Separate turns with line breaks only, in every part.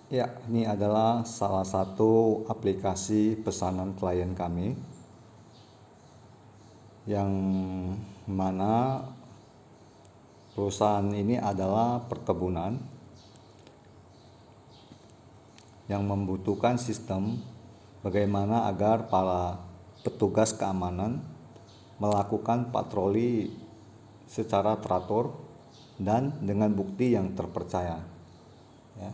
Ya, ini adalah salah satu aplikasi pesanan klien kami yang mana perusahaan ini adalah perkebunan yang membutuhkan sistem bagaimana agar para petugas keamanan melakukan patroli secara teratur dan dengan bukti yang terpercaya, ya,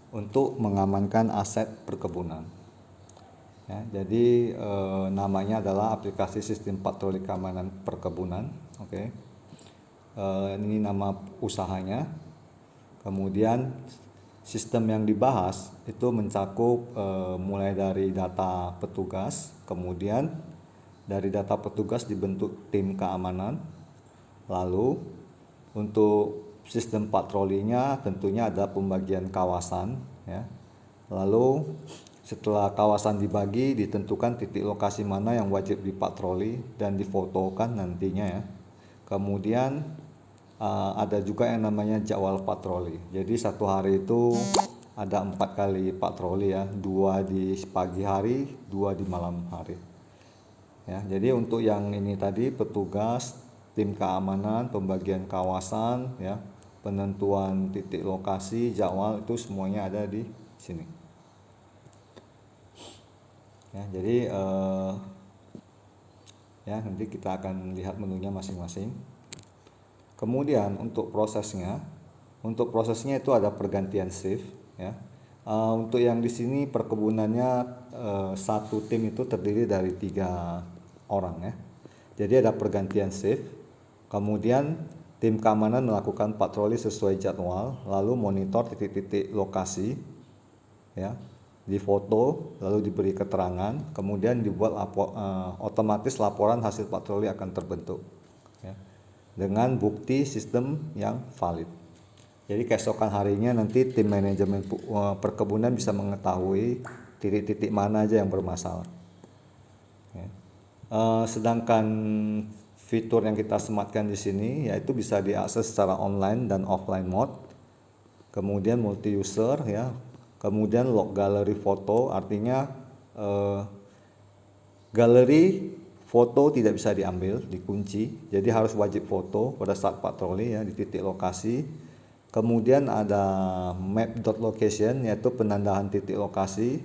untuk mengamankan aset perkebunan. Ya, jadi namanya adalah aplikasi sistem patroli keamanan perkebunan. Oke. Ini nama usahanya. Kemudian sistem yang dibahas itu mencakup mulai dari data petugas, kemudian dari data petugas dibentuk tim keamanan. Lalu untuk sistem patrolinya tentunya ada pembagian kawasan, ya. Lalu setelah kawasan dibagi, ditentukan titik lokasi mana yang wajib dipatroli dan difotokan nantinya, ya. Kemudian ada juga yang namanya jadwal patroli. Jadi satu hari itu ada 4 kali patroli, ya, 2 di pagi hari, 2 di malam hari. Ya, jadi untuk yang ini tadi petugas, tim keamanan, pembagian kawasan, ya, penentuan titik lokasi, jadwal itu semuanya ada di sini. Ya, jadi ya nanti kita akan lihat menunya masing-masing. Kemudian untuk prosesnya itu ada pergantian shift, ya. Untuk yang di sini perkebunannya satu tim itu terdiri dari 3 orang, ya. Jadi ada pergantian shift. Kemudian tim keamanan melakukan patroli sesuai jadwal, lalu monitor titik-titik lokasi, ya, difoto, lalu diberi keterangan, kemudian dibuat otomatis laporan hasil patroli akan terbentuk, ya, dengan bukti sistem yang valid. Jadi keesokan harinya nanti tim manajemen perkebunan bisa mengetahui titik-titik mana aja yang bermasalah. Ya. Sedangkan fitur yang kita sematkan di sini yaitu bisa diakses secara online dan offline mode. Kemudian multi user, ya. Kemudian log galeri foto, artinya galeri foto tidak bisa diambil, dikunci. Jadi harus wajib foto pada saat patroli, ya, di titik lokasi. Kemudian ada map.location, yaitu penandaan titik lokasi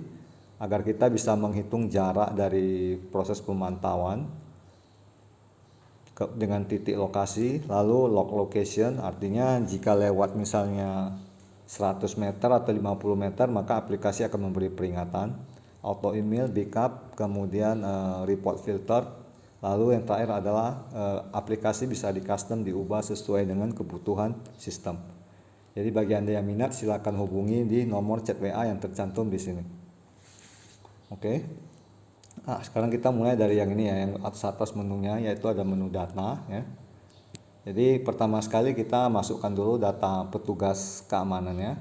agar kita bisa menghitung jarak dari proses pemantauan dengan titik lokasi. Lalu log location, artinya jika lewat misalnya 100 meter atau 50 meter maka aplikasi akan memberi peringatan. Auto email, backup, kemudian report filter. Lalu yang terakhir adalah aplikasi bisa di custom, diubah sesuai dengan kebutuhan sistem. Jadi bagi Anda yang minat silakan hubungi di nomor chat WA yang tercantum di sini. Oke. Nah, sekarang kita mulai dari yang ini, ya, yang atas menunya, yaitu ada menu data, ya. Jadi pertama sekali kita masukkan dulu data petugas keamanannya.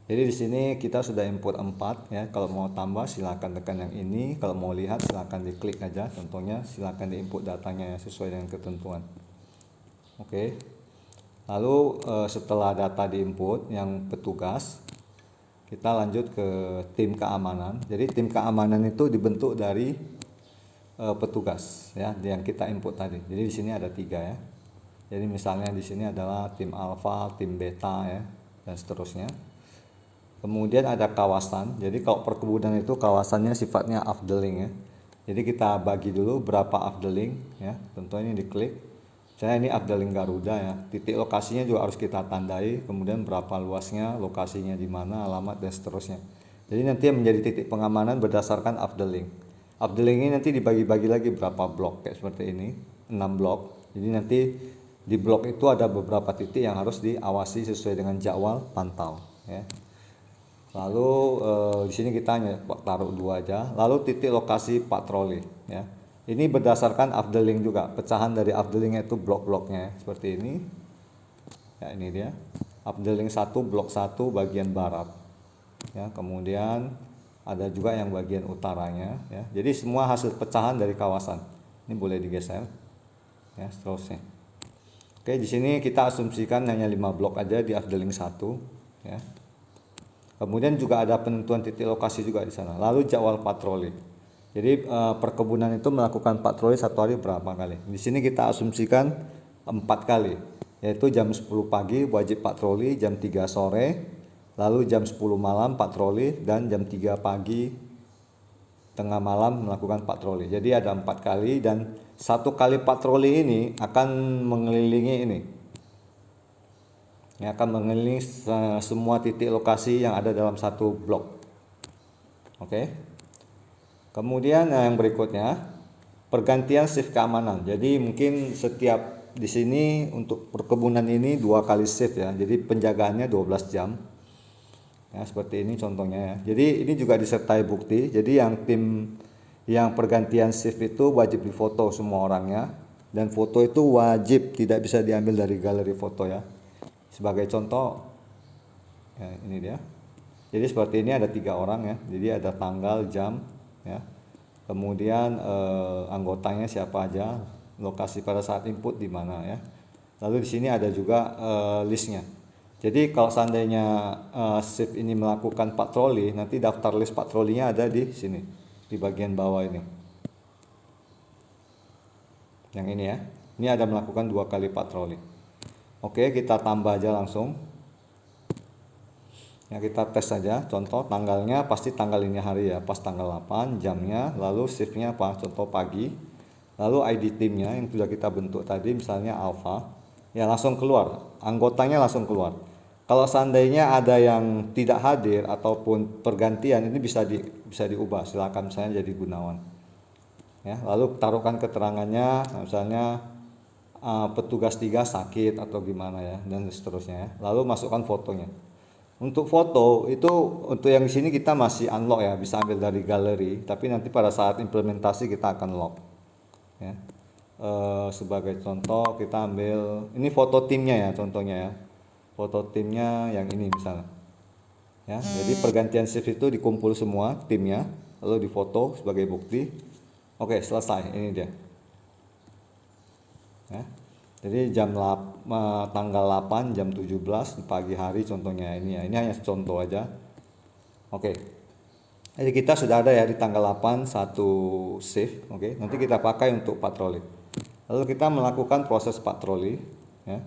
Jadi di sini kita sudah input 4, ya. Kalau mau tambah silakan tekan yang ini, kalau mau lihat silakan diklik aja. Contohnya silakan diinput datanya, ya, sesuai dengan ketentuan. Oke. Lalu setelah data diinput yang petugas, kita lanjut ke tim keamanan. Jadi tim keamanan itu dibentuk dari petugas, ya, yang kita input tadi. Jadi di sini ada 3, ya. Jadi misalnya di sini adalah tim alfa, tim beta, ya, dan seterusnya. Kemudian ada kawasan. Jadi kalau perkebunan itu kawasannya sifatnya afdeling, ya. Jadi kita bagi dulu berapa afdeling, ya. Contohnya ini diklik. Saya ini afdeling Garuda, ya. Titik lokasinya juga harus kita tandai, kemudian berapa luasnya, lokasinya di mana, alamat dan seterusnya. Jadi nanti yang menjadi titik pengamanan berdasarkan afdeling. Afdeling ini nanti dibagi-bagi lagi berapa blok, kayak seperti ini, 6 blok. Jadi nanti di blok itu ada beberapa titik yang harus diawasi sesuai dengan jadwal pantau, ya. Lalu di sini kita hanya taruh 2 aja. Lalu titik lokasi patroli, ya. Ini berdasarkan afdeling juga. Pecahan dari afdelingnya itu blok-bloknya seperti ini. Ya, ini dia. Afdeling 1 blok 1 bagian barat. Ya, kemudian ada juga yang bagian utaranya, ya. Jadi semua hasil pecahan dari kawasan. Ini boleh digeser. Ya, seterusnya. Oke, di sini kita asumsikan hanya 5 blok aja di afdeling 1, ya. Kemudian juga ada penentuan titik lokasi juga di sana. Lalu jadwal patroli. Jadi perkebunan itu melakukan patroli satu hari berapa kali. Di sini kita asumsikan 4 kali, yaitu jam 10 pagi wajib patroli, jam 3 sore, lalu jam 10 malam patroli, dan jam 3 pagi tengah malam melakukan patroli. Jadi ada 4 kali, dan satu kali patroli ini akan mengelilingi ini. Yang akan mengelilingi semua titik lokasi yang ada dalam satu blok. Oke. Kemudian yang berikutnya, pergantian shift keamanan. Jadi mungkin setiap di sini untuk perkebunan ini 2 kali shift ya. Jadi penjagaannya 12 jam. Ya, seperti ini contohnya ya. Jadi ini juga disertai bukti. Jadi yang tim yang pergantian shift itu wajib difoto semua orangnya, dan foto itu wajib tidak bisa diambil dari galeri foto ya. Sebagai contoh ya, ini dia. Jadi seperti ini ada 3 orang ya. Jadi ada tanggal, jam ya. Kemudian anggotanya siapa aja, lokasi pada saat input di mana ya. Lalu di sini ada juga listnya. Jadi kalau seandainya shift ini melakukan patroli, nanti daftar list patrolinya ada di sini, di bagian bawah ini. Yang ini ya. Ini ada melakukan 2 kali patroli. Oke, kita tambah aja langsung. Ya, kita tes saja. Contoh tanggalnya pasti tanggal ini hari ya, pas tanggal 8, jamnya, lalu shiftnya apa? Contoh pagi. Lalu ID timnya yang sudah kita bentuk tadi, misalnya alpha. Ya, langsung keluar. Anggotanya langsung keluar. Kalau seandainya ada yang tidak hadir ataupun pergantian, ini bisa diubah. Silakan misalnya jadi Gunawan. Ya, lalu taruhkan keterangannya, misalnya petugas 3 sakit atau gimana ya, dan seterusnya ya. Lalu masukkan fotonya. Untuk foto itu, untuk yang di sini kita masih unlock ya, bisa ambil dari galeri, tapi nanti pada saat implementasi kita akan lock ya. Sebagai contoh kita ambil ini foto timnya ya, contohnya ya, foto timnya yang ini misalnya ya. Jadi pergantian shift itu dikumpul semua timnya, lalu difoto sebagai bukti. Oke, selesai, ini dia ya. Jadi tanggal 8 jam 17 pagi hari contohnya ini ya. Ini hanya contoh aja. Oke. Jadi kita sudah ada ya di tanggal 8 satu shift. Oke. Nanti kita pakai untuk patroli. Lalu kita melakukan proses patroli ya.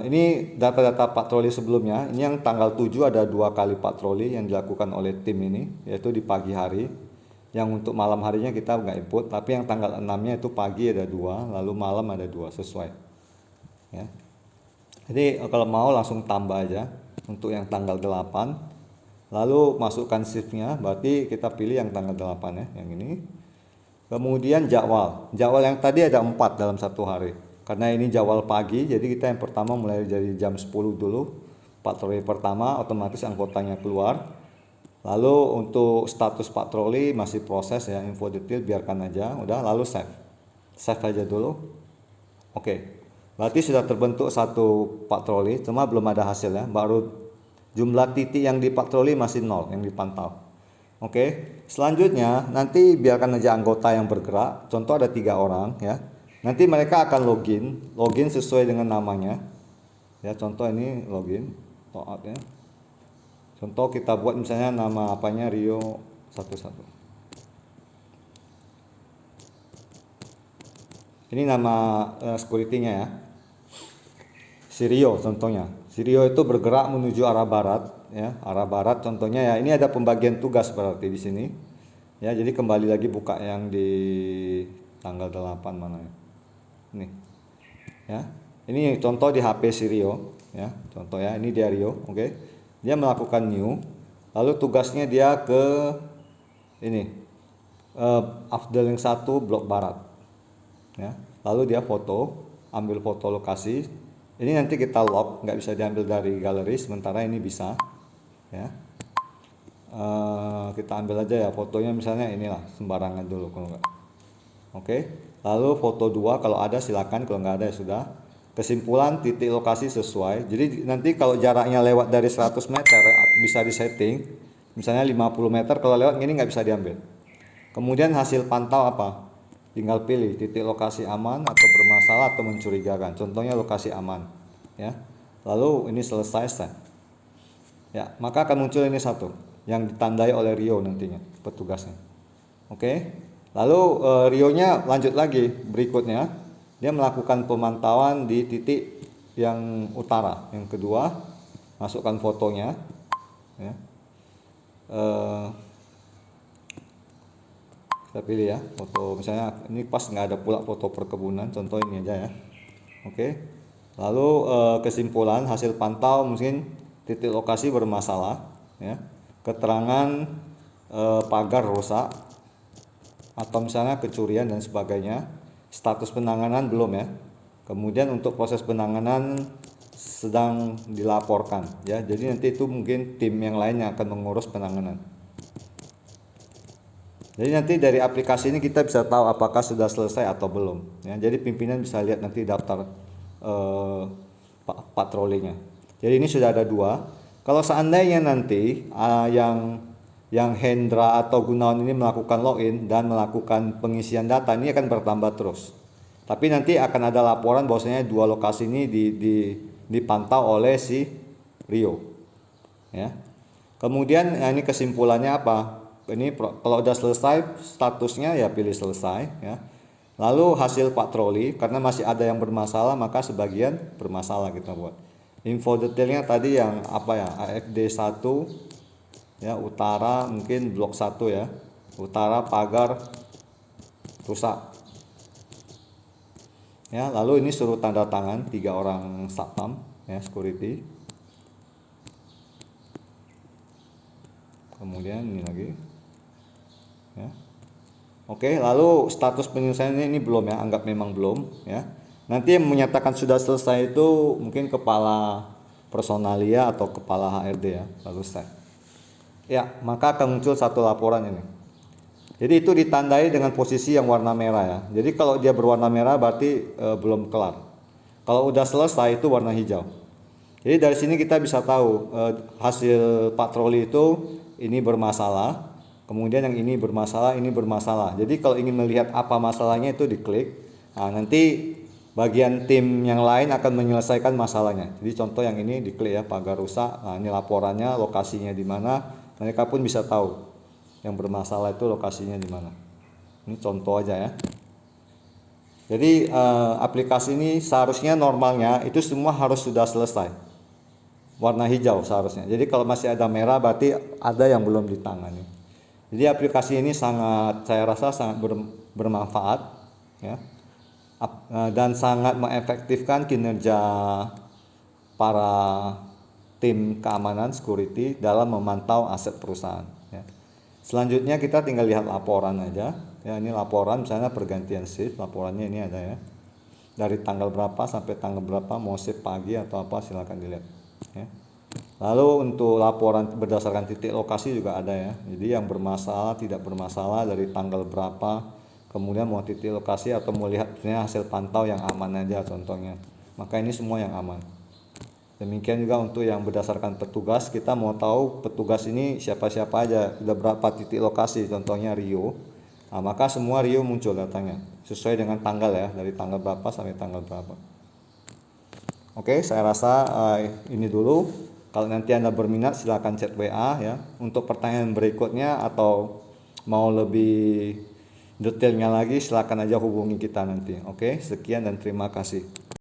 Ini data-data patroli sebelumnya. Ini yang tanggal 7 ada 2 kali patroli yang dilakukan oleh tim ini, yaitu di pagi hari. Yang untuk malam harinya kita nggak input, tapi yang tanggal 6-nya itu pagi ada 2, lalu malam ada 2, sesuai ya. Jadi kalau mau langsung tambah aja untuk yang tanggal 8, lalu masukkan shiftnya, berarti kita pilih yang tanggal 8 ya, yang ini. Kemudian jadwal yang tadi ada 4 dalam satu hari, karena ini jadwal pagi, jadi kita yang pertama mulai dari jam 10 dulu, patroli pertama, otomatis anggotanya keluar. Lalu untuk status patroli masih proses ya, info detail biarkan aja, udah, lalu save aja dulu. Oke, berarti sudah terbentuk satu patroli, cuma belum ada hasilnya, baru jumlah titik yang dipatroli masih 0 yang dipantau. Oke, selanjutnya nanti biarkan aja anggota yang bergerak, contoh ada 3 orang ya, nanti mereka akan login sesuai dengan namanya ya. Contoh ini login logout ya. Contoh kita buat misalnya nama apanya Rio 11. Ini nama security-nya ya. Si Rio contohnya. Si Rio itu bergerak menuju arah barat ya, arah barat contohnya ya. Ini ada pembagian tugas berarti di sini. Ya, jadi kembali lagi buka yang di tanggal 8 mana ya. Ini. Ya. Ini contoh di HP si Rio ya. Contoh ya, ini dia Rio, oke. Dia melakukan new, lalu tugasnya dia ke ini Afdal yang 1 blok barat ya. Lalu dia ambil foto lokasi. Ini nanti kita lock, nggak bisa diambil dari galeri, sementara ini bisa ya. Kita ambil aja ya fotonya, misalnya inilah, sembarangan dulu kalau nggak. Oke, lalu foto 2 kalau ada silakan, kalau nggak ada ya sudah. Kesimpulan, titik lokasi sesuai. Jadi nanti kalau jaraknya lewat dari 100 meter bisa disetting, misalnya 50 meter, kalau lewat gini nggak bisa diambil. Kemudian hasil pantau apa? Tinggal pilih titik lokasi aman atau bermasalah atau mencurigakan. Contohnya lokasi aman ya. lalu ini selesai set. Ya, maka akan muncul ini satu yang ditandai oleh Rio nantinya petugasnya. Oke. Lalu Rio-nya lanjut lagi berikutnya, dia melakukan pemantauan di titik yang utara. Yang kedua, masukkan fotonya. Ya. Kita pilih ya foto, misalnya ini pas nggak ada pula foto perkebunan, contoh ini aja ya. Oke. Lalu kesimpulan hasil pantau mungkin titik lokasi bermasalah, ya. Keterangan pagar rusak atau misalnya kecurian dan sebagainya. Status penanganan belum ya. Kemudian untuk proses penanganan sedang dilaporkan ya. Jadi nanti itu mungkin tim yang lainnya akan mengurus penanganan. Jadi nanti dari aplikasi ini kita bisa tahu apakah sudah selesai atau belum. Ya, jadi pimpinan bisa lihat nanti daftar patrolinya. Jadi ini sudah ada 2. Kalau seandainya nanti yang Hendra atau Gunawan ini melakukan login dan melakukan pengisian data, ini akan bertambah terus. Tapi nanti akan ada laporan bahwasanya 2 lokasi ini dipantau oleh si Rio. Ya. Kemudian ini kesimpulannya apa? Ini kalau udah selesai statusnya ya pilih selesai ya. Lalu hasil patroli, karena masih ada yang bermasalah maka sebagian bermasalah kita buat. Info detailnya tadi yang apa ya, AFD 1 ya, utara mungkin blok 1 ya, utara pagar rusak ya. Lalu ini suruh tanda tangan 3 orang satpam ya, security. Kemudian ini lagi ya. Oke, lalu status penyelesaiannya ini belum ya, anggap memang belum ya. Nanti yang menyatakan sudah selesai itu mungkin kepala personalia atau kepala HRD ya, lalu set. Ya, maka akan muncul satu laporan ini. Jadi itu ditandai dengan posisi yang warna merah ya. Jadi kalau dia berwarna merah berarti belum kelar. Kalau udah selesai itu warna hijau. Jadi dari sini kita bisa tahu hasil patroli itu ini bermasalah. Kemudian yang ini bermasalah, ini bermasalah. Jadi kalau ingin melihat apa masalahnya itu diklik. Nah, nanti bagian tim yang lain akan menyelesaikan masalahnya. Jadi contoh yang ini diklik ya, pagar rusak. Nah, ini laporannya, lokasinya di mana. Mereka pun bisa tahu yang bermasalah itu lokasinya di mana. Ini contoh aja ya. Jadi aplikasi ini seharusnya normalnya itu semua harus sudah selesai. Warna hijau seharusnya. Jadi kalau masih ada merah berarti ada yang belum ditangani. Jadi aplikasi ini saya rasa sangat bermanfaat ya, dan sangat mengefektifkan kinerja para tim keamanan security dalam memantau aset perusahaan ya. Selanjutnya kita tinggal lihat laporan aja ya. Ini laporan misalnya pergantian shift, laporannya ini ada ya, dari tanggal berapa sampai tanggal berapa, mau shift pagi atau apa silakan dilihat ya. Lalu untuk laporan berdasarkan titik lokasi juga ada ya. Jadi yang bermasalah, tidak bermasalah dari tanggal berapa, kemudian mau titik lokasi atau mau lihat hasil pantau yang aman aja contohnya. Maka ini semua yang aman. Demikian juga untuk yang berdasarkan petugas, kita mau tahu petugas ini siapa-siapa aja, sudah berapa titik lokasi, contohnya Rio. Nah, maka semua Rio muncul datanya sesuai dengan tanggal ya, dari tanggal berapa sampai tanggal berapa. Oke, saya rasa ini dulu. Kalau nanti Anda berminat silahkan chat WA ya. Untuk pertanyaan berikutnya atau mau lebih detailnya lagi silahkan aja hubungi kita nanti. Oke, sekian dan terima kasih.